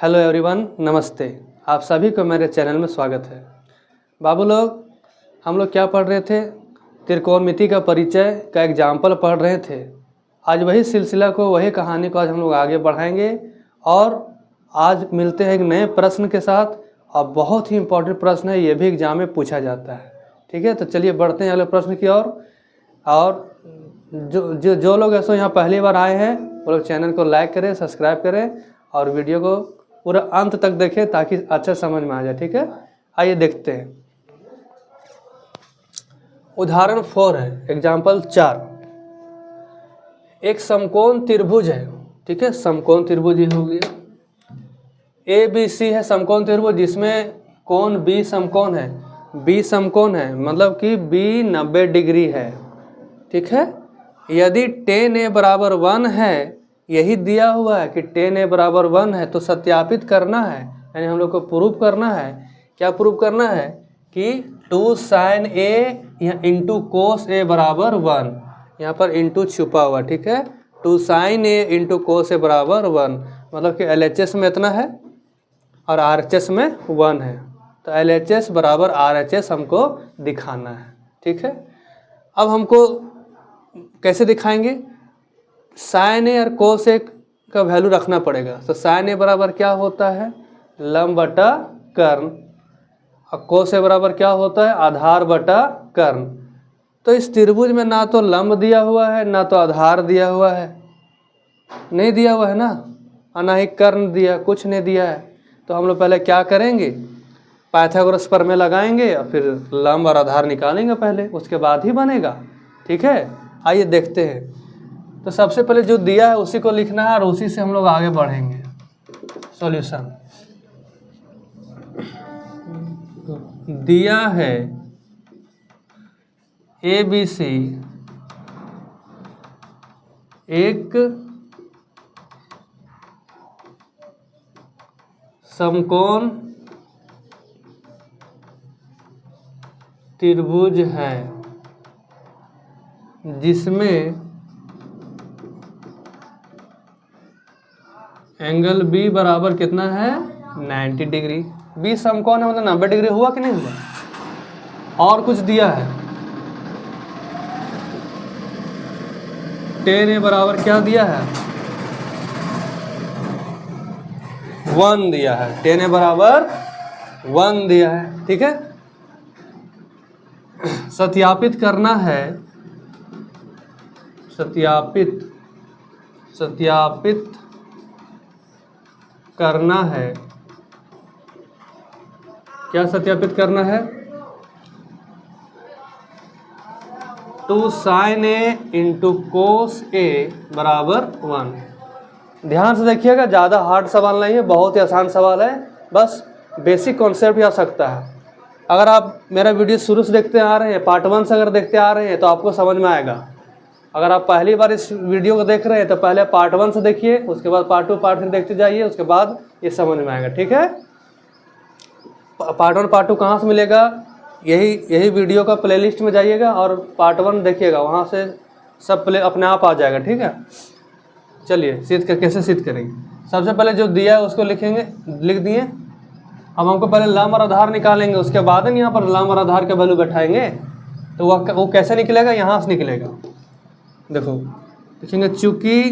Hello everyone, नमस्ते। आप सभी को मेरे चैनल में स्वागत है। बाबू लोग, हम लोग क्या पढ़ रहे थे? त्रिकोणमिति का परिचय का एग्जाम्पल पढ़ रहे थे। आज वही सिलसिला को, वही कहानी को आज हम लोग आगे बढ़ाएंगे और आज मिलते हैं एक नए प्रश्न के साथ। और बहुत ही इम्पोर्टेंट प्रश्न है, ये भी एग्जाम में पूछा जाता है। ठीक है, तो चलिए बढ़ते हैं अगले प्रश्न की ओर। और जो लोग ऐसे यहाँ पहली बार आए हैं वो लोग चैनल को लाइक करें, सब्सक्राइब करें और वीडियो को पूरा अंत तक देखें ताकि अच्छा समझ में आ जाए। ठीक है, आइए देखते हैं। उदाहरण 4 है, एग्जाम्पल 4। एक समकोण त्रिभुज है। ठीक है, समकोण त्रिभुज ये हो गया। ABC है समकोण त्रिभुज जिसमें कोण B समकोण है। B समकोण है मतलब कि B 90 डिग्री है। ठीक है, यदि tan A बराबर 1 है, यही दिया हुआ है कि tan A बराबर 1 है, तो सत्यापित करना है, यानी हम लोग को प्रूव करना है। क्या प्रूव करना है कि 2 sin A या इंटू कोस A बराबर 1। यहाँ पर इंटू छुपा हुआ। ठीक है, 2 sin A into cos A बराबर 1, मतलब कि LHS में इतना है और RHS में 1 है। तो LHS बराबर RHS हमको दिखाना है। ठीक है, अब हमको कैसे दिखाएंगे? साइन ए और कोस ए का वैल्यू रखना पड़ेगा। तो साइन ए बराबर क्या होता है? लंब बटा कर्ण। और कोस ए बराबर क्या होता है? आधार बटा कर्ण। तो इस त्रिभुज में ना तो लंब दिया हुआ है ना तो आधार दिया हुआ है, नहीं दिया हुआ है ना, और ना ही कर्ण दिया, कुछ नहीं दिया है। तो हम लोग पहले क्या करेंगे? पाइथागोरस प्रमेय लगाएंगे और फिर लंब और आधार निकालेंगे पहले, उसके बाद ही बनेगा। ठीक है, आइए देखते हैं। तो सबसे पहले जो दिया है उसी को लिखना है और उसी से हम लोग आगे बढ़ेंगे। सॉल्यूशन दिया है ABC एक समकोण त्रिभुज है जिसमें एंगल B बराबर कितना है? 90 डिग्री। B समकोण है मतलब 90 डिग्री हुआ कि नहीं हुआ? और कुछ दिया है, tan A बराबर क्या दिया है? 1 दिया है। tan A बराबर 1 दिया है। ठीक है, सत्यापित करना है, सत्यापित करना है। क्या सत्यापित करना है? 2 sin A into cos A बराबर 1। ध्यान से देखिएगा, ज़्यादा हार्ड सवाल नहीं है, बहुत ही आसान सवाल है, बस बेसिक कॉन्सेप्ट ही आ सकता है। अगर आप मेरा वीडियो शुरू से देखते आ रहे हैं, पार्ट 1 से अगर देखते आ रहे हैं तो आपको समझ में आएगा। अगर आप पहली बार इस वीडियो को देख रहे हैं तो पहले पार्ट 1 से देखिए, उसके बाद पार्ट 2 पार्ट 3 देखते जाइए, उसके बाद ये समझ में आएगा। ठीक है, पार्ट 1 पार्ट 2 कहाँ से मिलेगा? यही वीडियो का प्लेलिस्ट में जाइएगा और पार्ट 1 देखिएगा, वहाँ से सब प्ले अपने आप आ जाएगा। ठीक है, चलिए कैसे सिद्ध करेंगे। सबसे पहले जो दिया है उसको लिखेंगे, लिख दिए। अब हमको पहले लंब और आधार निकालेंगे, उसके बाद हम यहाँ पर लंब और आधार का वैल्यू बैठाएंगे। तो वो कैसे निकलेगा? यहाँ से निकलेगा। देखो लिखेंगे, चूंकि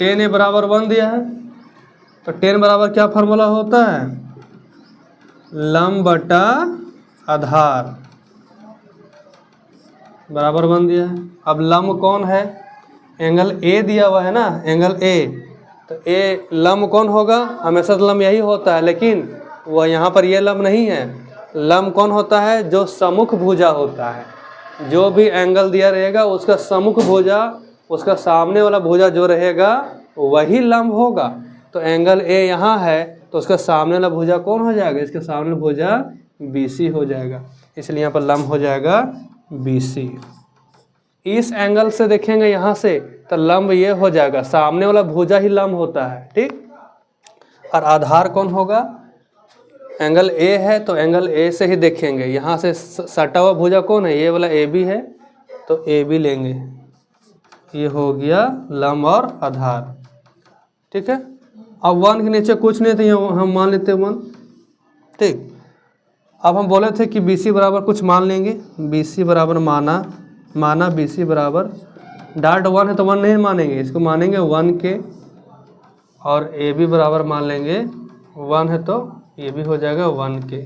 tan A बराबर 1 दिया है तो tan बराबर क्या फार्मूला होता है? लंब बटा आधार बराबर 1 दिया है। अब लंब कौन है? एंगल A दिया हुआ है ना, एंगल A। तो A लंब कौन होगा? हमेशा तो लंब यही होता है, लेकिन वह यहाँ पर ये लंब नहीं है। लंब कौन होता है? जो सम्मुख भुजा होता है। जो भी एंगल दिया रहेगा उसका सम्मुख भुजा, उसका सामने वाला भुजा जो रहेगा वही लंब होगा। तो एंगल A यहाँ है तो उसका सामने वाला भुजा कौन हो जाएगा? इसके सामने भुजा BC हो जाएगा, इसलिए यहाँ पर लंब हो जाएगा BC। इस एंगल से देखेंगे यहाँ से तो लंब ये हो जाएगा, सामने वाला भुजा ही लंब होता है। ठीक, और आधार कौन होगा? एंगल A है तो एंगल A से ही देखेंगे। यहाँ से सटा हुआ भुजा कौन है? ये वाला AB है तो AB लेंगे। ये हो गया लंब और आधार। ठीक है, अब 1 के नीचे कुछ नहीं, तो यहाँ हम मान लेते हैं 1, ठीक। अब हम बोले थे कि बी सी बराबर कुछ मान लेंगे, बी सी बराबर माना बी सी बराबर डाट 1 है तो 1 नहीं मानेंगे, इसको मानेंगे 1 के, और ए बी बराबर मान लेंगे 1 है तो ये भी हो जाएगा 1 के।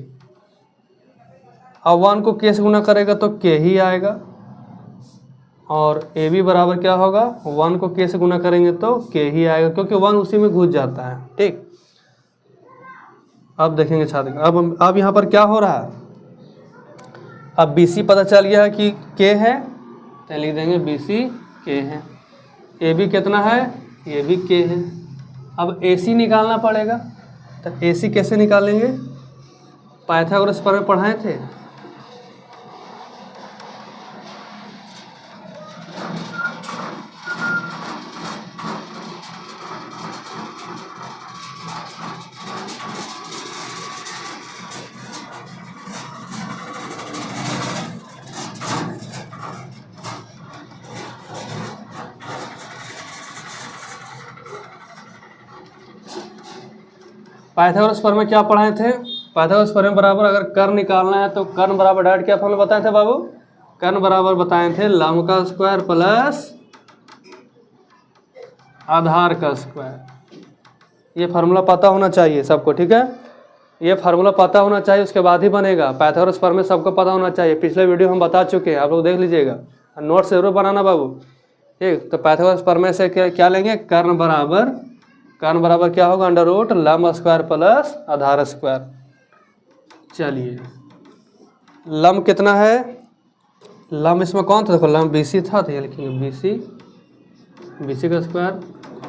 अब 1 को के से गुना करेगा तो के ही आएगा, और ए बी बराबर क्या होगा, 1 को के से गुना करेंगे तो के ही आएगा, क्योंकि 1 उसी में घुस जाता है, ठीक। अब देखेंगे छात्र, अब यहाँ पर क्या हो रहा है, अब बी सी पता चल गया है कि के है, तो लिख देंगे बी सी के है। ए बी कितना है, ये भी के है। अब ए सी निकालना पड़ेगा, तो ए सी कैसे निकालेंगे, पाइथागोरस पर में पढ़ाए थे। पाइथागोरस पर में क्या पढ़ाए थे, पाइथागोरस पर में बराबर अगर कर्ण निकालना है तो कर्ण बराबर डायरेक्ट क्या फॉर्मूला बताए थे बाबू, कर्ण बराबर बताए थे लंब का स्क्वायर प्लस आधार का स्क्वायर। ये फार्मूला पता होना चाहिए सबको, ठीक है, ये फार्मूला पता होना चाहिए, उसके बाद ही बनेगा। पाइथागोरस पर में सबको पता होना चाहिए, पिछले वीडियो हम बता चुके हैं, आप लोग देख लीजिएगा, नोट जरूर बनाना बाबू, ठीक। तो पाइथागोरस पर में से क्या लेंगे, कर्ण बराबर क्या होगा, अंडर रूट लंब स्क्वायर प्लस आधार स्क्वायर। चलिए लंब कितना है, लंब इसमें कौन था, देखो लंब बी सी था, तो ये लिखेंगे बी सी का स्क्वायर।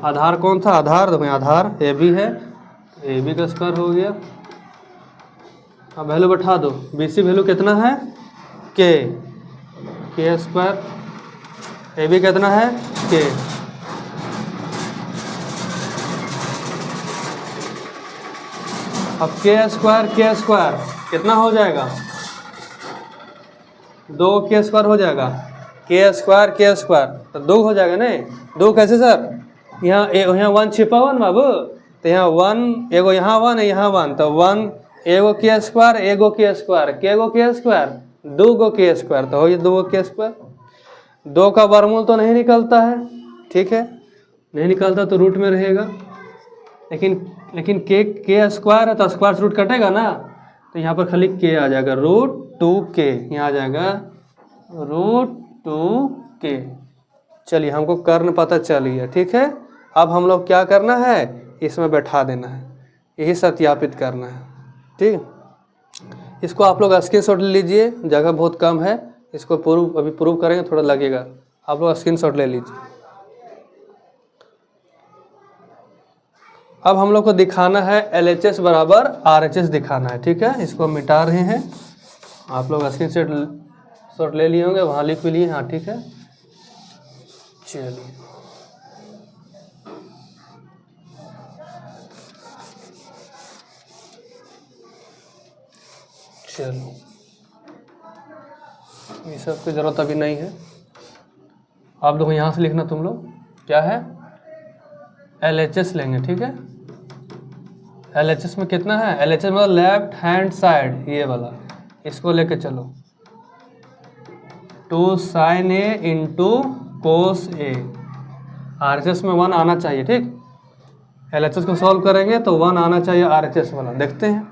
आधार कौन था, आधार देखो आधार ए बी है, ए बी का स्क्वायर हो गया। अब वैल्यू बैठा दो, बी सी वैल्यू कितना है, के स्क्वायर, ए बी कितना है, के। अब के स्क्वायर कितना हो जाएगा, 2 के स्क्वायर हो जाएगा, के स्क्वायर तो 2 हो जाएगा नहीं, 2 कैसे सर, यहाँ 1 छिपा हुआ ना बाबू, तो यहाँ 1 एगो यहाँ 1 है यहाँ 1, तो 1 एगो के स्क्वायर एगो के स्क्वायर, के गो के स्क्वायर 2 गो के स्क्वायर, तो हो ये 2 के स्क्वायर। 2 का वर्गमूल तो नहीं निकलता है, ठीक है, नहीं निकलता तो रूट में रहेगा, लेकिन के स्क्वायर है तो स्क्वायर से रूट कटेगा ना, तो यहाँ पर खाली के आ जाएगा, रूट 2k, यहाँ आ जाएगा रूट 2k। चलिए हमको कर्ण पता चल गया, ठीक है। अब हम लोग क्या करना है, इसमें बैठा देना है, यही सत्यापित करना है, ठीक। इसको आप लोग स्क्रीनशॉट ले लीजिए, जगह बहुत कम है, इसको अभी प्रूव करेंगे, थोड़ा लगेगा, आप लोग स्क्रीनशॉट ले लीजिए। अब हम लोग को दिखाना है LHS बराबर RHS दिखाना है, ठीक है। इसको हम मिटा रहे हैं, आप लोग स्क्रीनशॉट ले लिए होंगे, वहाँ लिख भी लिए, हाँ ठीक है। चलिए चलो, ये सब की ज़रूरत अभी नहीं है, आप लोग यहाँ से लिखना, तुम लोग क्या है LHS लेंगे, ठीक है। LHS में कितना है, LHS मतलब लेफ्ट हैंड साइड, ये वाला, इसको लेके चलो, 2 sin A into cos A। RHS में 1 आना चाहिए, ठीक। LHS को सॉल्व करेंगे तो 1 आना चाहिए RHS वाला, देखते हैं।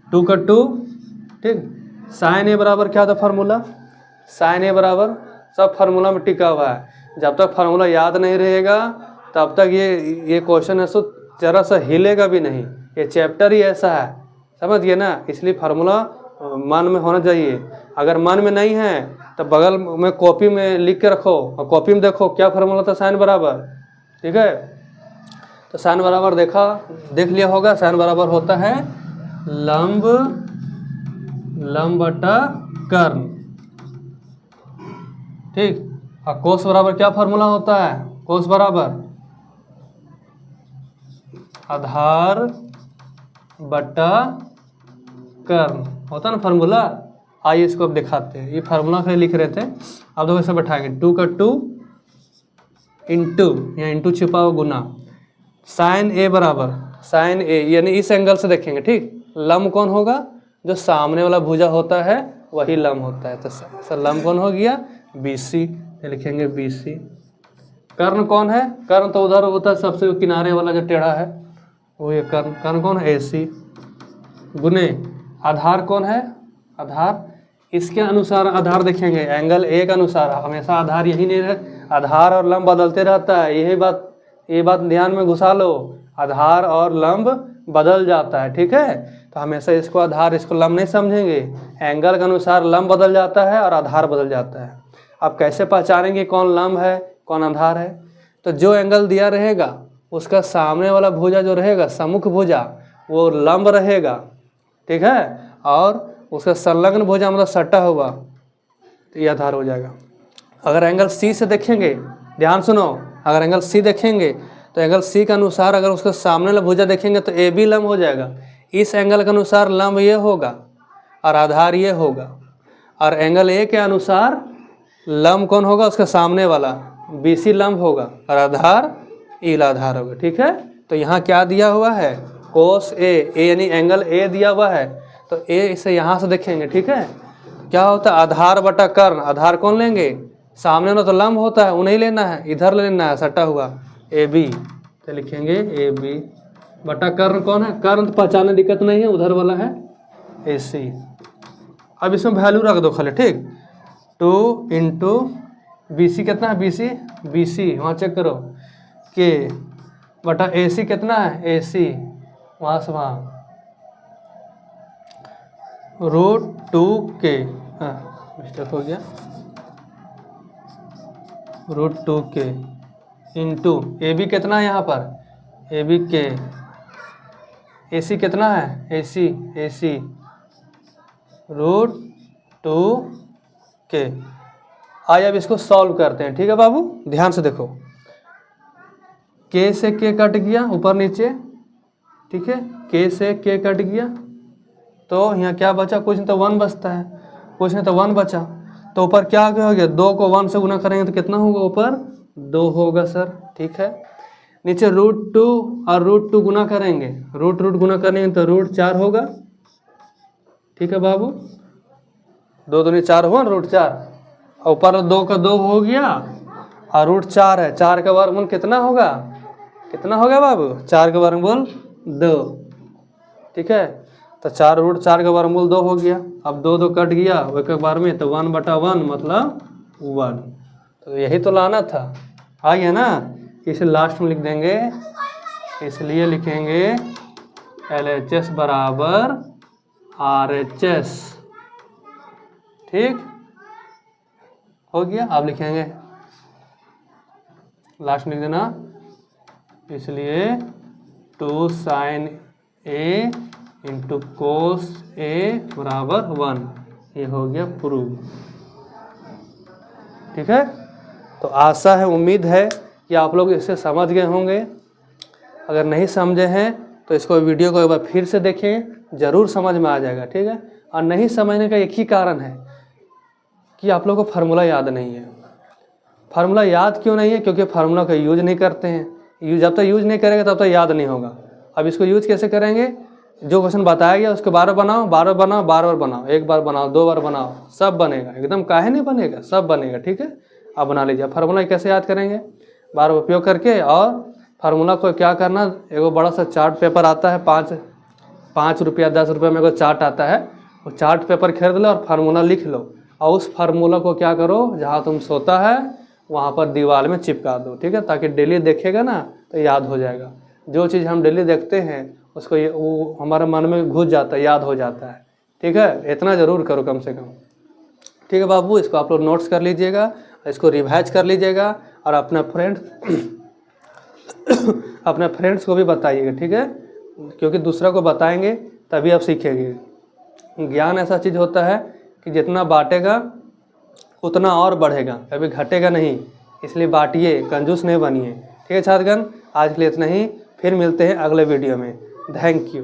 2 का 2, ठीक। sin A बराबर क्या था फार्मूला, sin A बराबर सब फार्मूला में टिका हुआ है, जब तक फार्मूला याद नहीं रहेगा तब तक ये क्वेश्चन है सो जरा सा हिलेगा भी नहीं, ये चैप्टर ही ऐसा है, समझ गए ना। इसलिए फार्मूला मन में होना चाहिए, अगर मन में नहीं है तो बगल में कॉपी में लिख के रखो, और कॉपी में देखो क्या फार्मूला था, साइन बराबर, ठीक है। तो साइन बराबर देख लिया होगा, साइन बराबर होता है लंब बटा कर्ण, ठीक। और कोस बराबर क्या फार्मूला होता है, कोस बराबर आधार बटा कर्ण होता ना फार्मूला। आइए इसको अब दिखाते हैं, ये फार्मूला खाली लिख रहे थे, अब देखो ऐसे बैठाएंगे, 2 का 2 इंटू, यहाँ इंटू छिपा हुआ गुना, साइन ए बराबर साइन ए, यानी इस एंगल से देखेंगे, ठीक। लंब कौन होगा, जो सामने वाला भुजा होता है वही लंब होता है। तो सर लंब कौन हो गया, BC, लिखेंगे BC। कर्ण कौन है, कर्ण तो उधर होता है सबसे किनारे वाला जो टेढ़ा है वो ये कर्ण। कर्ण कौन है, AC। गुने आधार कौन है, आधार इसके अनुसार आधार देखेंगे, एंगल ए के अनुसार। हमेशा आधार यही नहीं रहे, आधार और लंब बदलते रहता है, ये बात ध्यान में घुसा लो। आधार और लंब बदल जाता है, ठीक है। तो हमेशा इसको आधार इसको लंब नहीं समझेंगे, एंगल के अनुसार लंब बदल जाता है और आधार बदल जाता है। अब कैसे पहचानेंगे कौन लंब है कौन आधार है, तो जो एंगल दिया रहेगा उसका सामने वाला भुजा जो रहेगा, सम्मुख भुजा, वो लंब रहेगा, ठीक है। और उसका संलग्न भुजा मतलब सटा हुआ, तो ये आधार हो जाएगा। अगर एंगल C से देखेंगे, ध्यान सुनो, अगर एंगल C देखेंगे तो एंगल C के अनुसार अगर उसका सामने वाला भुजा देखेंगे तो AB लंब हो जाएगा। इस एंगल के अनुसार लंब ये होगा और आधार ये होगा। और एंगल A के अनुसार लंब कौन होगा, उसका सामने वाला BC लंब होगा और आधार ईल आधार होगा, ठीक है। तो यहाँ क्या दिया हुआ है, कोस A यानी एंगल A दिया हुआ है, तो A इसे यहाँ से देखेंगे, ठीक है। क्या होता है, आधार बटा कर्ण। आधार कौन लेंगे, सामने वाला तो लंब होता है, उन्हें लेना है, इधर लेना है सटा हुआ AB, तो लिखेंगे AB बटा कर्ण कौन है, कर्ण तो पहचानने दिक्कत नहीं है, उधर वाला है AC। अब इसमें वैल्यू रख दो खाली, ठीक। 2 इंटू BC कितना है, BC वहाँ चेक करो, K बटा AC कितना है, AC वहाँ से वहाँ √2K, हाँ मिस्टेक हो गया, √2K इंटू AB कितना है यहाँ पर, AB K, AC कितना है, AC √2K। आइए अब इसको सॉल्व करते हैं, ठीक है बाबू, ध्यान से देखो। K से K कट गया ऊपर नीचे, ठीक है, K से K कट गया, तो यहाँ क्या बचा, कुछ नहीं तो 1 बचता है, कुछ नहीं तो 1 बचा। तो ऊपर क्या हो गया, 2 को 1 से गुना करेंगे तो कितना होगा, ऊपर 2 होगा सर, ठीक है। नीचे √2 और √2 गुना करेंगे, रूट गुना करेंगे तो √4 होगा, ठीक है बाबू। 2 दूनी 4 हुआ, √4, ऊपर 2 का 2 हो गया और √4 है, 4 का वर्गमूल कितना होगा, कितना होगा बाबू, 4 का वर्गमूल 2, ठीक है। तो 4 √4 का वर्गमूल 2 हो गया। अब 2 कट गया एक बार में, तो 1 बटा 1 मतलब 1। तो यही तो लाना था, आ गया ना। इसे लास्ट में लिख देंगे, इसलिए लिखेंगे LHS बराबर RHS, ठीक हो गया। आप लिखेंगे लास्ट में लिख देना, इसलिए 2 sin A into cos A बराबर 1, ये हो गया प्रूव, ठीक है। तो आशा है, उम्मीद है कि आप लोग इसे समझ गए होंगे। अगर नहीं समझे हैं तो इसको वीडियो को एक बार फिर से देखें, ज़रूर समझ में आ जाएगा, ठीक है। और नहीं समझने का एक ही कारण है कि आप लोगों को फार्मूला याद नहीं है। फार्मूला याद क्यों नहीं है, क्योंकि फार्मूला का यूज नहीं करते हैं। जब तक यूज नहीं करेंगे तब तक याद नहीं होगा। अब इसको यूज कैसे करेंगे, जो क्वेश्चन बताया गया उसको बार बनाओ, बार बार बनाओ, एक बार बनाओ, 2 बार बनाओ, सब बनेगा, एकदम काहे नहीं बनेगा, सब बनेगा, ठीक है। आप बना लीजिए। फार्मूला कैसे याद करेंगे, बार उपयोग करके। और फार्मूला को क्या करना, एगो बड़ा सा चार्ट पेपर आता है, 5 रुपया 10 रुपये में एगो चार्ट आता है, वो चार्ट पेपर खरीद लो और फार्मूला लिख लो। और उस फार्मूला को क्या करो, जहाँ तुम सोता है वहाँ पर दीवार में चिपका दो, ठीक है, ताकि डेली देखेगा ना तो याद हो जाएगा। जो चीज़ हम डेली देखते हैं उसको वो हमारे मन में घुस जाता है, याद हो जाता है, ठीक है। इतना ज़रूर करो कम से कम, ठीक है बाबू। इसको आप लोग नोट्स कर लीजिएगा, इसको रिवाइज कर लीजिएगा और अपने फ्रेंड्स को भी बताइएगा, ठीक है, क्योंकि दूसरा को बताएंगे तभी आप सीखेंगे। ज्ञान ऐसा चीज़ होता है कि जितना बांटेगा उतना और बढ़ेगा, कभी घटेगा नहीं, इसलिए बांटिए, कंजूस नहीं बनिए, ठीक है छात्रगण। आज के लिए इतना ही, फिर मिलते हैं अगले वीडियो में। Thank you.